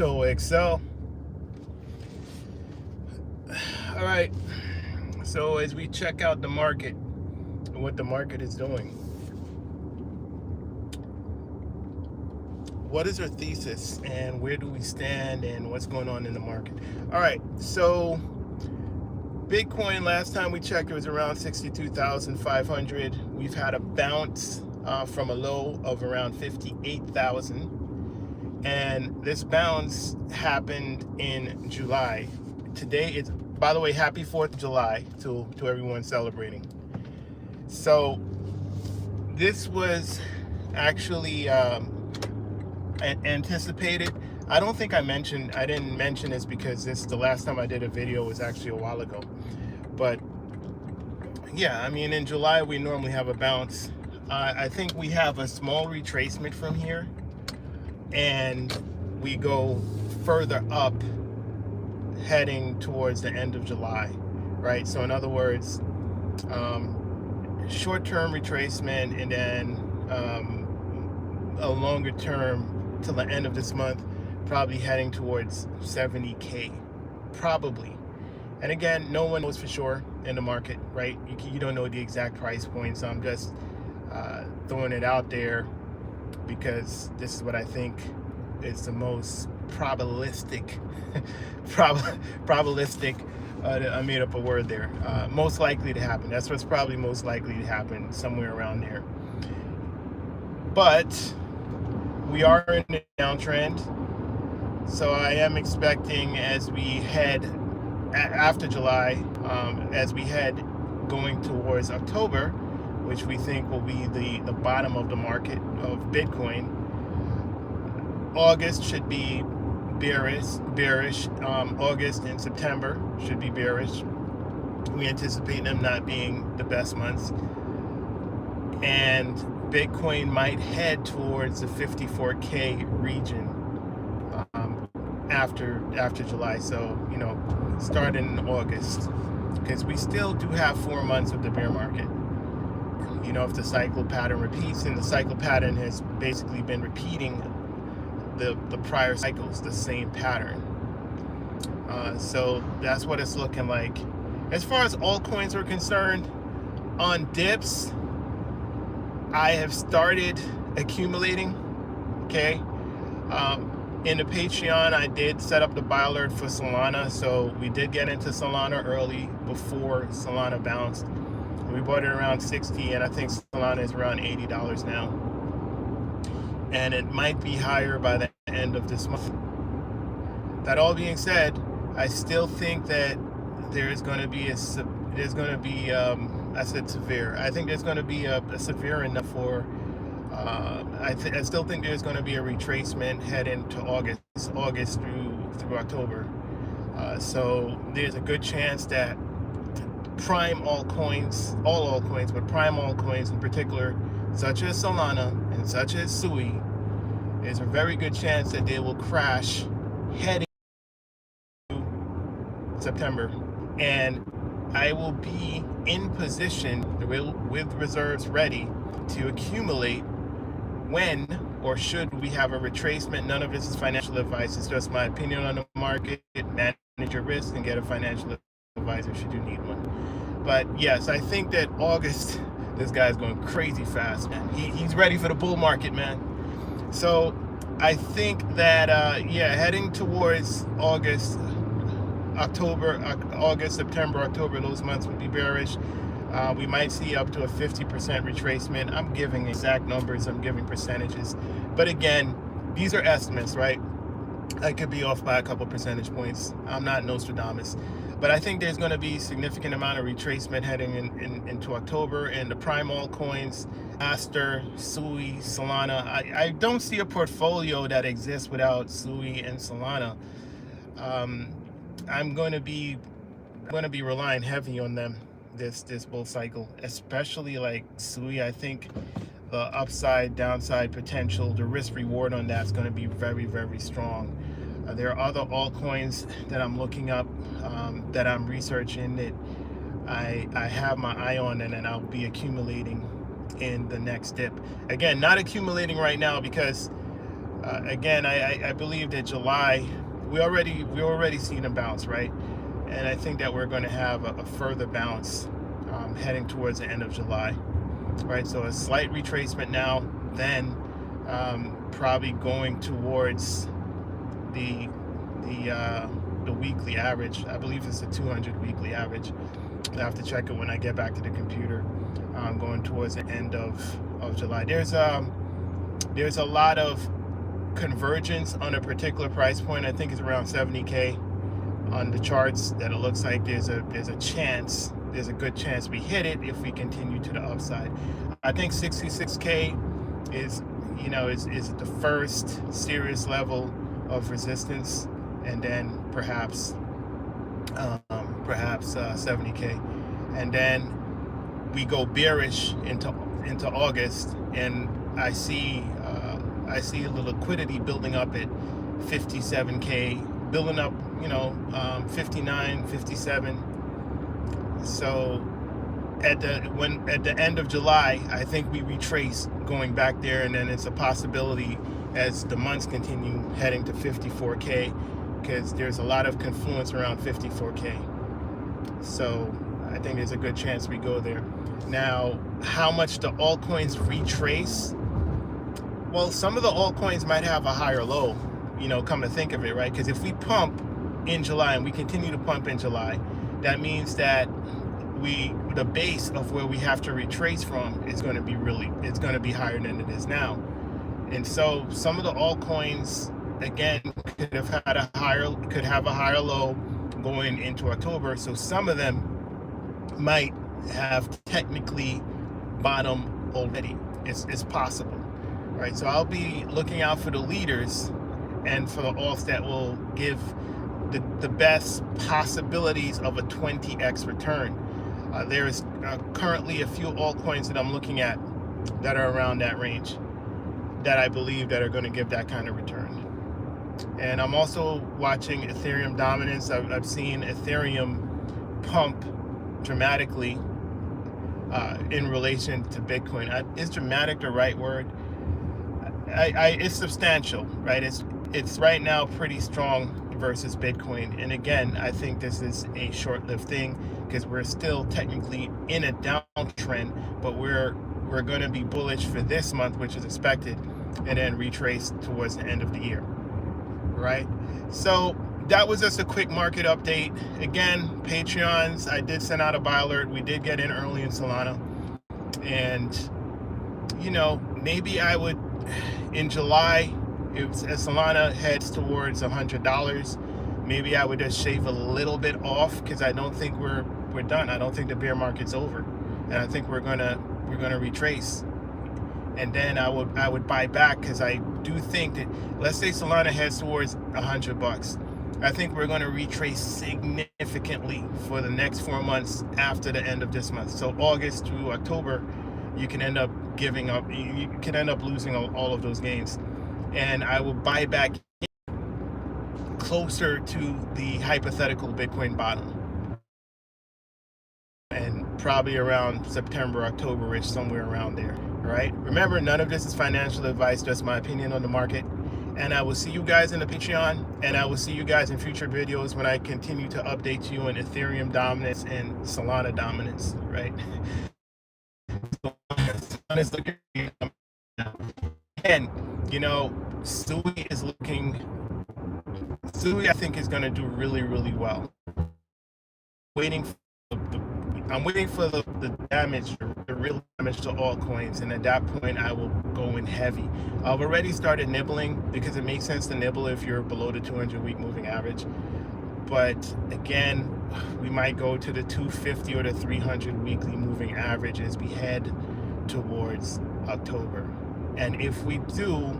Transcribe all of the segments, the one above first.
Crypto.XL. All right, so as we check out the market and what the market is doing, what is our thesis and where do we stand and what's going on in the market? All right, so Bitcoin, last time we checked, it was around 62,500. We've had a bounce from a low of around 58,000. And this bounce happened in July. Today, it's, by the way, happy 4th of July to everyone celebrating. So this was actually anticipated. I don't think I didn't mention this because the last time I did a video was actually a while ago. But yeah, I mean, in July, we normally have a bounce. I think we have a small retracement from here, and we go further up heading towards the end of July, right? So in other words, short-term retracement, and then a longer term till the end of this month, probably heading towards 70K, probably. And again, no one knows for sure in the market, right? You don't know the exact price point, so I'm just throwing it out there because this is what I think is the most probabilistic, I made up a word there, most likely to happen. That's what's probably most likely to happen, somewhere around there. But we are in a downtrend, so I am expecting as we head after July, as we head going towards October, which we think will be the bottom of the market of Bitcoin. August should be bearish. August and September should be bearish. We anticipate them not being the best months, and Bitcoin might head towards the 54K region after July. So, you know, starting in August, because we still do have 4 months of the bear market. You know, if the cycle pattern repeats, and the cycle pattern has basically been repeating the prior cycles, the same pattern. So that's what it's looking like. As far as altcoins are concerned, on dips, I have started accumulating, okay? In the Patreon, I did set up the buy alert for Solana, so we did get into Solana early before Solana bounced. We bought it around 60, and I think Solana is around $80 now. And it might be higher by the end of this month. That all being said, I still think that there's going to be I said severe. I think there's going to be a severe enough for, I still think there's going to be a retracement head into August through October. So there's a good chance that prime altcoins, all altcoins, but prime altcoins in particular, such as Solana and such as Sui, there's a very good chance that they will crash heading to September. And I will be in position with reserves ready to accumulate when or should we have a retracement. None of this is financial advice. It's just my opinion on the market. Manage your risk and get a financial advisor should you need one. But yes, I think that August, this guy's going crazy fast, man. He's ready for the bull market, man. So I think that, heading towards August, September, October, those months would be bearish. We might see up to a 50% retracement. I'm giving exact numbers, I'm giving percentages. But again, these are estimates, right? I could be off by a couple percentage points. I'm not Nostradamus. But I think there's going to be a significant amount of retracement heading into October. And the prime altcoins, Aster, Sui, Solana, I don't see a portfolio that exists without Sui and Solana. I'm going to be relying heavy on them this bull cycle, especially like Sui. I think the upside, downside potential, the risk reward on that's going to be very, very strong. There are other altcoins that I'm looking up, that I'm researching, that I have my eye on, and then I'll be accumulating in the next dip. Again, not accumulating right now because Again, I believe that July, we already seen a bounce, right? And I think that we're going to have a further bounce heading towards the end of July, right? So a slight retracement now, then probably going towards the weekly average. I believe it's the 200 weekly average. I have to check it when I get back to the computer. Going towards the end of July. There's a lot of convergence on a particular price point. I think it's around 70K on the charts, that it looks like there's a good chance we hit it if we continue to the upside. I think 66K is the first serious level of resistance, and then perhaps 70K, and then we go bearish into August, and I see the liquidity building up at 57K, building up, 59, 57. So at the end of July, I think we retrace going back there, and then it's a possibility as the months continue heading to 54K, because there's a lot of confluence around 54K. So I think there's a good chance we go there. Now, how much the altcoins retrace? Well, some of the altcoins might have a higher low, come to think of it, right? Because if we pump in July and we continue to pump in July, that means that the base of where we have to retrace from is going to be it's going to be higher than it is now. And so some of the altcoins, again, could have a higher low going into October. So some of them might have technically bottomed already. It's possible, right? So I'll be looking out for the leaders and for the alts that will give the best possibilities of a 20x return. There is currently a few altcoins that I'm looking at that are around that range, that I believe that are going to give that kind of return. And I'm also watching Ethereum dominance. I've seen Ethereum pump dramatically in relation to Bitcoin. Is dramatic the right word? It's substantial, right? It's right now pretty strong versus Bitcoin. And again, I think this is a short-lived thing, because we're still technically in a downtrend, but we're going to be bullish for this month, which is expected, and then retrace towards the end of the year, right? So that was just a quick market update. Again, Patreons, I did send out a buy alert. We did get in early in Solana, and maybe I would, in July, as Solana heads towards $100, maybe I would just shave a little bit off, because I don't think we're done. I don't think the bear market's over, and I think we're gonna retrace. And then I would buy back, because I do think that, let's say Solana heads towards $100, I think we're going to retrace significantly for the next 4 months after the end of this month. So August through October, you can end up giving up, you can end up losing all of those gains. And I will buy back closer to the hypothetical Bitcoin bottom, and probably around September, October-ish, somewhere around there. All right. Remember, none of this is financial advice, just my opinion on the market. And I will see you guys in the Patreon, and I will see you guys in future videos when I continue to update you on Ethereum dominance and Solana dominance, right? Solana's looking, and Sui is looking. Sui, I think, is going to do really, really well. I'm waiting for the damage, the real damage to altcoins, and at that point I will go in heavy. I've already started nibbling, because it makes sense to nibble if you're below the 200-week moving average. But again, we might go to the 250 or the 300 weekly moving average as we head towards October. And if we do,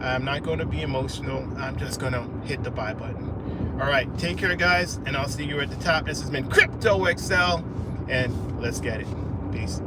I'm not going to be emotional. I'm just going to hit the buy button. All right, take care, guys, and I'll see you at the top. This has been Crypto.XL, and let's get it. Peace.